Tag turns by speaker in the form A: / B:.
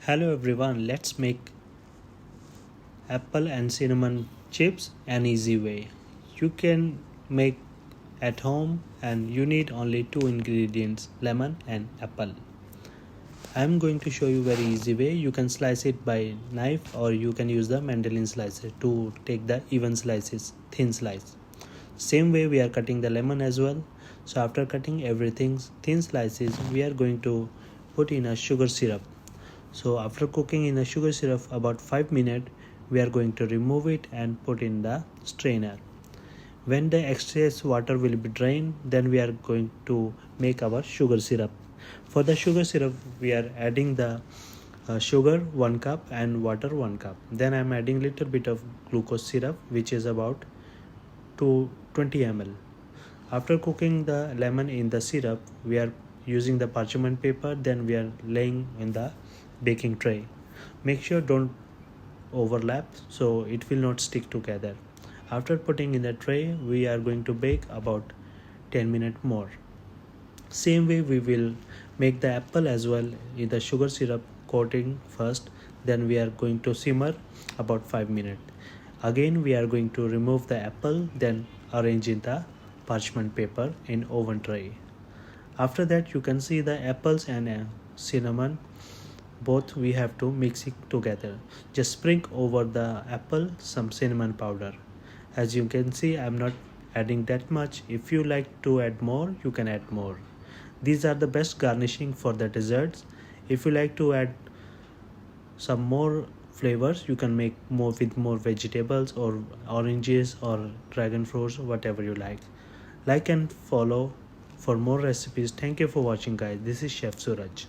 A: Hello everyone, let's make apple and cinnamon chips an easy way. You can make at home and you need only two ingredients, lemon and apple. I am going to show you very easy way. You can slice it by knife or you can use the mandolin slicer to take the even slices, thin slice. Same way we are cutting the lemon as well. So after cutting everything thin slices, we are going to put in a sugar syrup. So after cooking in the sugar syrup about 5 minutes, we are going to remove it and put in the strainer. When the excess water will be drained, then we are going to make our sugar syrup. For the sugar syrup, we are adding the sugar 1 cup and water 1 cup. Then I am adding little bit of glucose syrup, which is about 20 ml. After cooking the lemon in the syrup, we are using the parchment paper, then we are laying in the baking tray. Make sure don't overlap so it will not stick together. After putting in the tray, we are going to bake about 10 minutes more. Same way we will make the apple as well in the sugar syrup coating first, then we are going to simmer about 5 minutes. Again we are going to remove the apple, then arrange in the parchment paper in oven tray. After that you can see the apples and cinnamon both we have to mix it together. Just sprinkle over the apple some cinnamon powder. As you can see, I'm not adding that much. If you like to add more, you can add more. These are the best garnishing for the desserts. If you like to add some more flavors, you can make more with more vegetables or oranges or dragon fruits, whatever you like. Like and follow for more recipes. Thank you for watching guys. This is Chef Suraj.